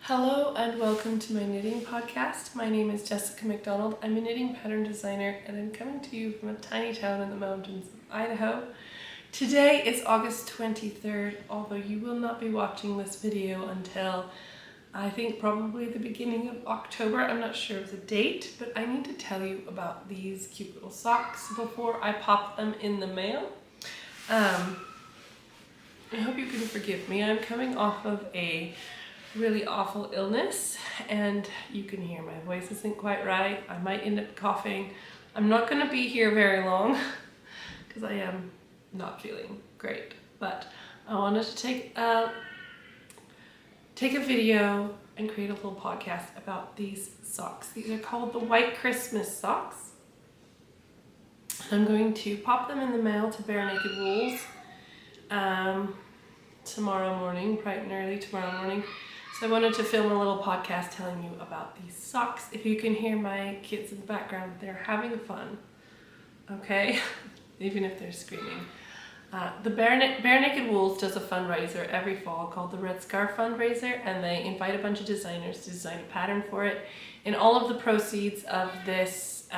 Hello and welcome to my knitting podcast. My name is Jessica McDonald. I'm a knitting pattern designer and I'm coming to you from a tiny town in the mountains of Idaho. Today is August 23rd, although you will not be watching this video until I think probably the beginning of October. I'm not sure of the date, but I need to tell you about these cute little socks before I pop them in the mail. I hope you can forgive me. I'm coming off of a really awful illness and you can hear my voice isn't quite right. I might end up coughing. I'm not going to be here very long because I am not feeling great, but I wanted to take a video and create a little podcast about these socks. These are called the White Christmas socks. I'm going to pop them in the mail to Bare Naked Wools tomorrow morning, bright and early tomorrow morning. So I wanted to film a little podcast telling you about these socks. If you can hear my kids in the background, they're having fun, okay? Even if they're screaming. The Bare Naked Wools does a fundraiser every fall called the Red Scarf Fundraiser, and they invite a bunch of designers to design a pattern for it. And all of the proceeds of this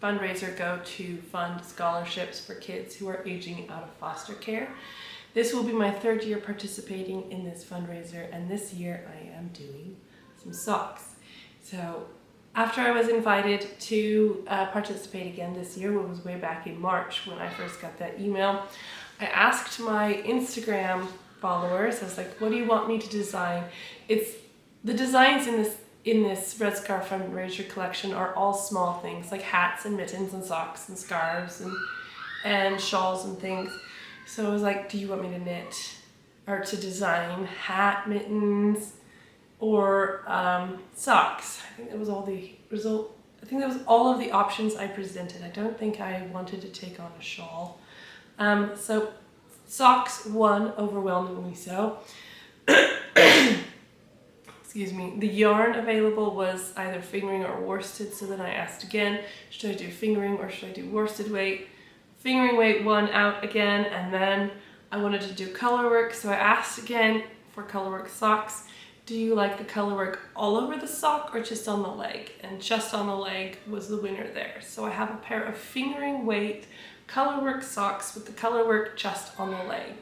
fundraiser go to fund scholarships for kids who are aging out of foster care. This will be my third year participating in this fundraiser, and this year I am doing some socks. So after I was invited to participate again this year, which was way back in March when I first got that email, I asked my Instagram followers, I was like, what do you want me to design? The designs in this Red Scarf Fundraiser collection are all small things like hats and mittens and socks and scarves and shawls and things. So I was like, do you want me to knit or to design hat, mittens, or socks? I think that was all of the options I presented. I don't think I wanted to take on a shawl. So socks won overwhelmingly so. Excuse me. The yarn available was either fingering or worsted, so then I asked again, should I do fingering or should I do worsted weight? Fingering weight won out again, and then I wanted to do colorwork, so I asked again for colorwork socks. Do you like the colorwork all over the sock or just on the leg? And just on the leg was the winner there. So I have a pair of fingering weight colorwork socks with the colorwork just on the leg.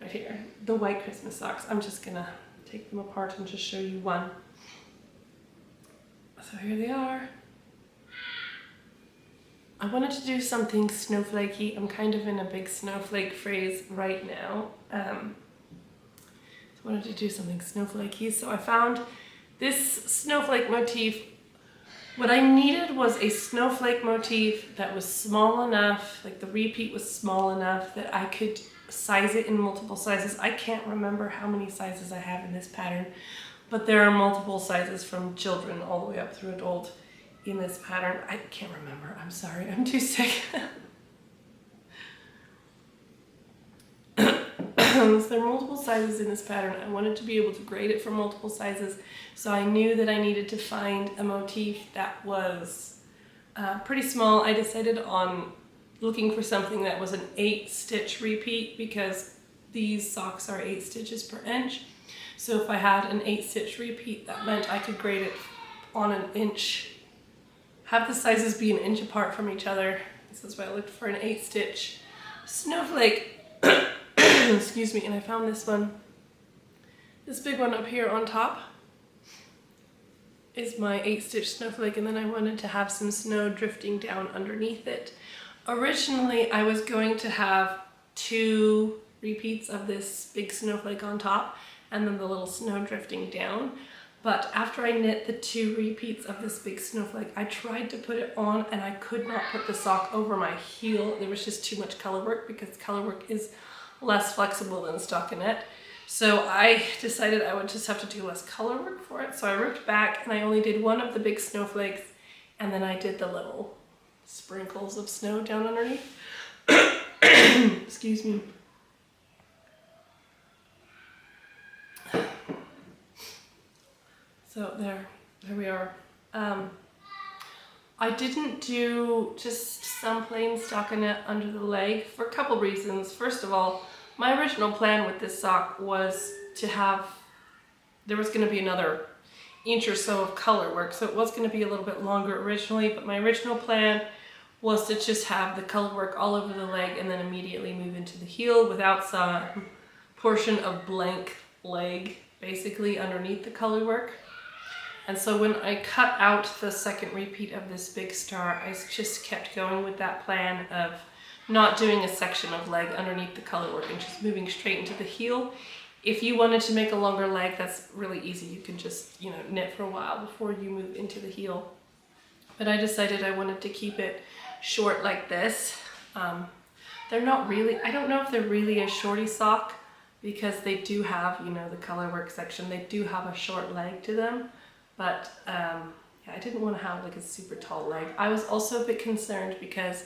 Right here, the White Christmas socks. I'm just gonna take them apart and just show you one. So here they are. I wanted to do something snowflakey. I'm kind of in a big snowflake phase right now. So I wanted to do something snowflakey. So I found this snowflake motif. What I needed was a snowflake motif that was small enough, like the repeat was small enough that I could size it in multiple sizes. I can't remember how many sizes I have in this pattern, but there are multiple sizes from children all the way up through adult in this pattern. I can't remember. I'm sorry. I'm too sick. So there are multiple sizes in this pattern. I wanted to be able to grade it for multiple sizes, so I knew that I needed to find a motif that was pretty small. I decided on looking for something that was an 8-stitch repeat because these socks are 8 stitches per inch. So if I had an 8-stitch repeat, that meant I could grade it on an inch. Have the sizes be an inch apart from each other. This is why I looked for an 8-stitch snowflake. Excuse me, and I found this one. This big one up here on top is my 8-stitch snowflake, and then I wanted to have some snow drifting down underneath it. Originally, I was going to have 2 repeats of this big snowflake on top and then the little snow drifting down. But after I knit the 2 repeats of this big snowflake, I tried to put it on and I could not put the sock over my heel. There was just too much color work because color work is less flexible than stockinette. So I decided I would just have to do less color work for it. So I ripped back and I only did 1 of the big snowflakes, and then I did the little sprinkles of snow down underneath. Excuse me. So there we are. I didn't do just some plain stockinette under the leg for a couple reasons. First of all, my original plan with this sock was to have there was going to be another inch or so of color work, so it was going to be a little bit longer originally, but my original plan was to just have the color work all over the leg and then immediately move into the heel without some portion of blank leg basically underneath the color work. And so when I cut out the second repeat of this big star, I just kept going with that plan of not doing a section of leg underneath the color work and just moving straight into the heel. If you wanted to make a longer leg, that's really easy. You can just, you know, knit for a while before you move into the heel. But I decided I wanted to keep it short like this. They're not really, I don't know if they're really a shorty sock because they do have, you know, the color work section. They do have a short leg to them, but yeah, I didn't want to have like a super tall leg. I was also a bit concerned because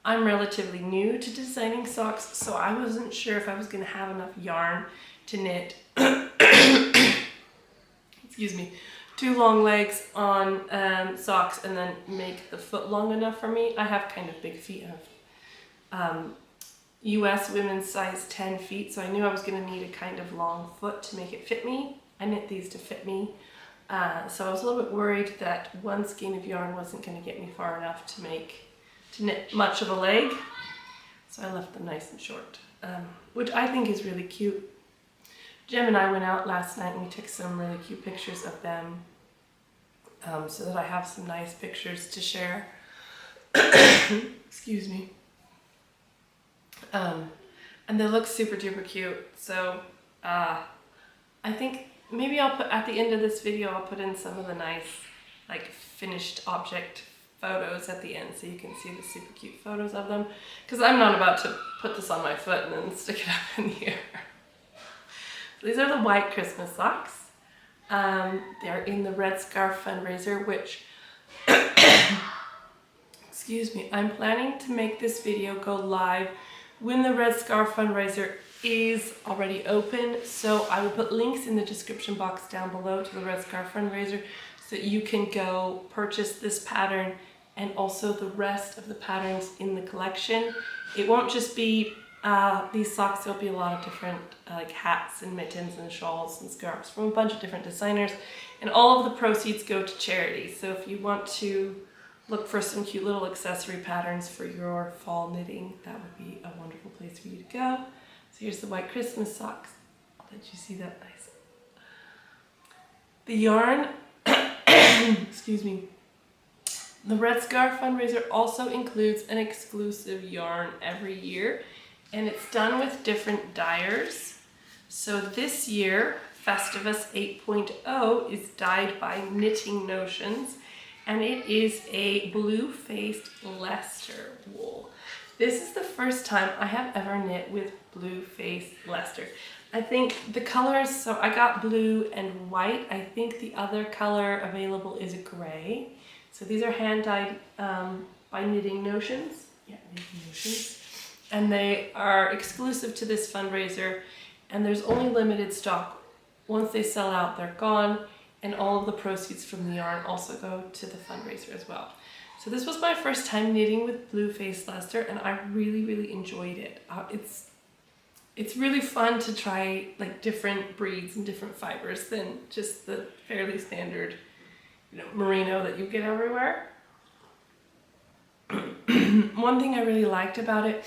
I'm relatively new to designing socks, so I wasn't sure if I was going to have enough yarn to knit excuse me, 2 long legs on socks and then make the foot long enough for me. I have kind of big feet. I have US women's size 10 feet, so I knew I was going to need a kind of long foot to make it fit me. I knit these to fit me, so I was a little bit worried that one skein of yarn wasn't going to get me far enough to knit much of a leg, so I left them nice and short, which I think is really cute. Jem and I went out last night and we took some really cute pictures of them, so that I have some nice pictures to share. Excuse me. And they look super duper cute, so I think maybe I'll put, at the end of this video, I'll put in some of the nice like finished object photos at the end so you can see the super cute photos of them, because I'm not about to put this on my foot and then stick it up in the air. These are the white Christmas socks. They're in the Red Scarf Fundraiser, which excuse me, I'm planning to make this video go live when the Red Scarf Fundraiser is already open, so I will put links in the description box down below to the Red Scarf Fundraiser so that you can go purchase this pattern and also the rest of the patterns in the collection. It won't just be these socks, there'll be a lot of different like hats and mittens and shawls and scarves from a bunch of different designers, and all of the proceeds go to charity. So if you want to look for some cute little accessory patterns for your fall knitting, that would be a wonderful place for you to go. So here's the white Christmas socks. I'll let you see that nice. The yarn, excuse me, the Red Scarf Fundraiser also includes an exclusive yarn every year, and it's done with different dyers. So this year, Festivus 8.0 is dyed by Knitting Notions, and it is a blue-faced Leicester wool. This is the first time I have ever knit with blue-faced Leicester. I think the colors, so I got blue and white. I think the other color available is a gray. So these are hand-dyed by Knitting Notions. Yeah, Knitting Notions. And they are exclusive to this fundraiser, and there's only limited stock. Once they sell out, they're gone, and all of the proceeds from the yarn also go to the fundraiser as well. So this was my first time knitting with blue-faced Leicester, and I really, really enjoyed it. It's really fun to try like different breeds and different fibers than just the fairly standard, you know, merino that you get everywhere. One thing I really liked about it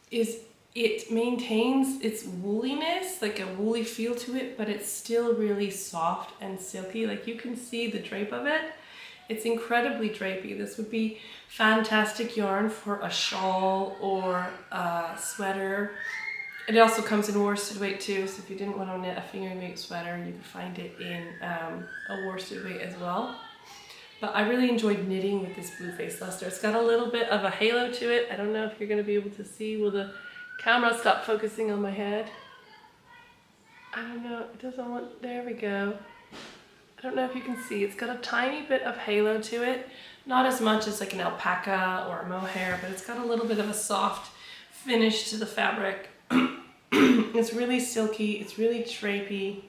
is it maintains its wooliness, like a woolly feel to it, but it's still really soft and silky. Like you can see the drape of it. It's incredibly drapey. This would be fantastic yarn for a shawl or a sweater. It also comes in worsted weight too, so if you didn't want to knit a finger weight sweater, you can find it in a worsted weight as well. But I really enjoyed knitting with this blue-faced Leicester. It's got a little bit of a halo to it. I don't know if you're going to be able to see. Will the camera stop focusing on my head? I don't know. It doesn't want... There we go. I don't know if you can see. It's got a tiny bit of halo to it. Not as much as like an alpaca or a mohair, but it's got a little bit of a soft finish to the fabric. It's really silky. It's really drapey.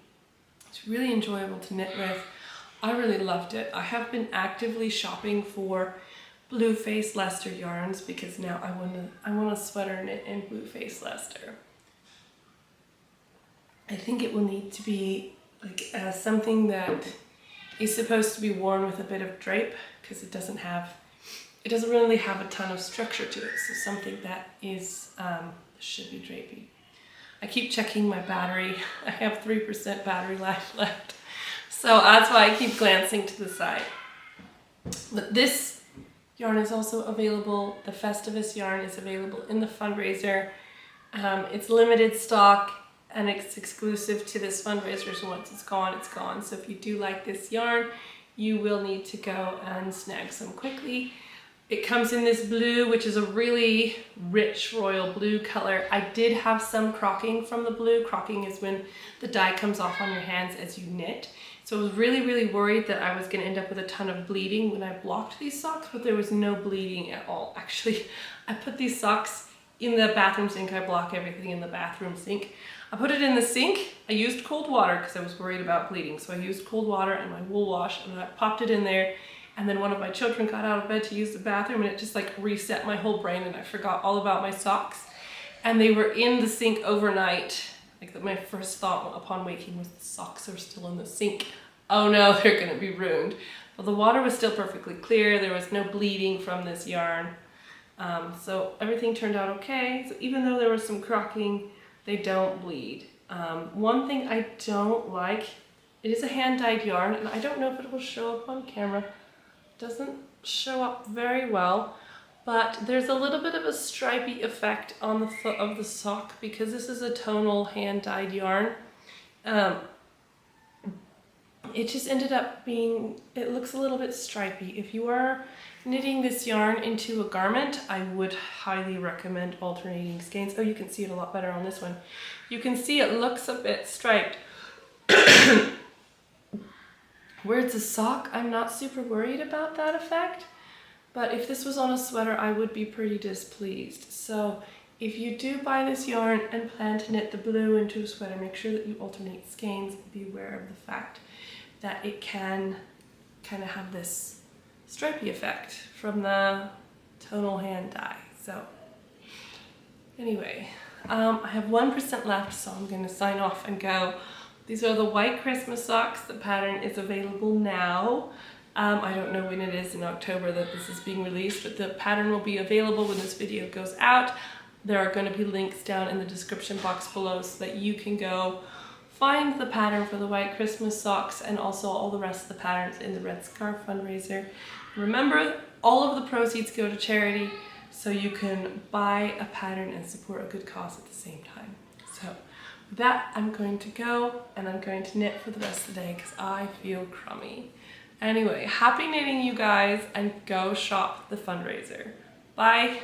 It's really enjoyable to knit with. I really loved it. I have been actively shopping for blue-faced Leicester yarns because now I want a sweater knit in blue-faced Leicester. I think it will need to be like something that is supposed to be worn with a bit of drape, because it doesn't really have a ton of structure to it. So something that is should be drapey. I keep checking my battery. I have 3% battery life left, so that's why I keep glancing to the side. But this yarn is also available. The Festivus yarn is available in the fundraiser. It's limited stock and it's exclusive to this fundraiser, so once it's gone, it's gone. So if you do like this yarn, you will need to go and snag some quickly. It comes in this blue, which is a really rich royal blue color. I did have some crocking from the blue. Crocking is when the dye comes off on your hands as you knit. So I was really, really worried that I was going to end up with a ton of bleeding when I blocked these socks, but there was no bleeding at all. Actually, I put these socks in the bathroom sink. I block everything in the bathroom sink. I put it in the sink. I used cold water because I was worried about bleeding. So I used cold water and my wool wash, and I popped it in there. And then one of my children got out of bed to use the bathroom, and it just like reset my whole brain, and I forgot all about my socks. And they were in the sink overnight. Like my first thought upon waking was the socks are still in the sink. Oh no, they're gonna be ruined. But the water was still perfectly clear. There was no bleeding from this yarn. So everything turned out okay. So even though there was some crocking, they don't bleed. One thing I don't like, it is a hand-dyed yarn, and I don't know if it will show up on camera. It doesn't show up very well, but there's a little bit of a stripy effect on the foot of the sock because this is a tonal hand-dyed yarn. It just ended up being, it looks a little bit stripy. If you are knitting this yarn into a garment, I would highly recommend alternating skeins. Oh, you can see it a lot better on this one. You can see it looks a bit striped. Where it's a sock, I'm not super worried about that effect, but if this was on a sweater, I would be pretty displeased. So if you do buy this yarn and plan to knit the blue into a sweater, make sure that you alternate skeins. Be aware of the fact that it can kind of have this stripy effect from the tonal hand dye. So anyway, I have 1% left, so I'm going to sign off and go. These are the white Christmas socks. The pattern is available now. I don't know when it is in October that this is being released, but the pattern will be available when this video goes out. There are going to be links down in the description box below so that you can go find the pattern for the white Christmas socks and also all the rest of the patterns in the Red Scarf Fundraiser. Remember, all of the proceeds go to charity, so you can buy a pattern and support a good cause at the same time. So with that, I'm going to go and I'm going to knit for the rest of the day because I feel crummy. Anyway, happy knitting, you guys, and go shop the fundraiser. Bye.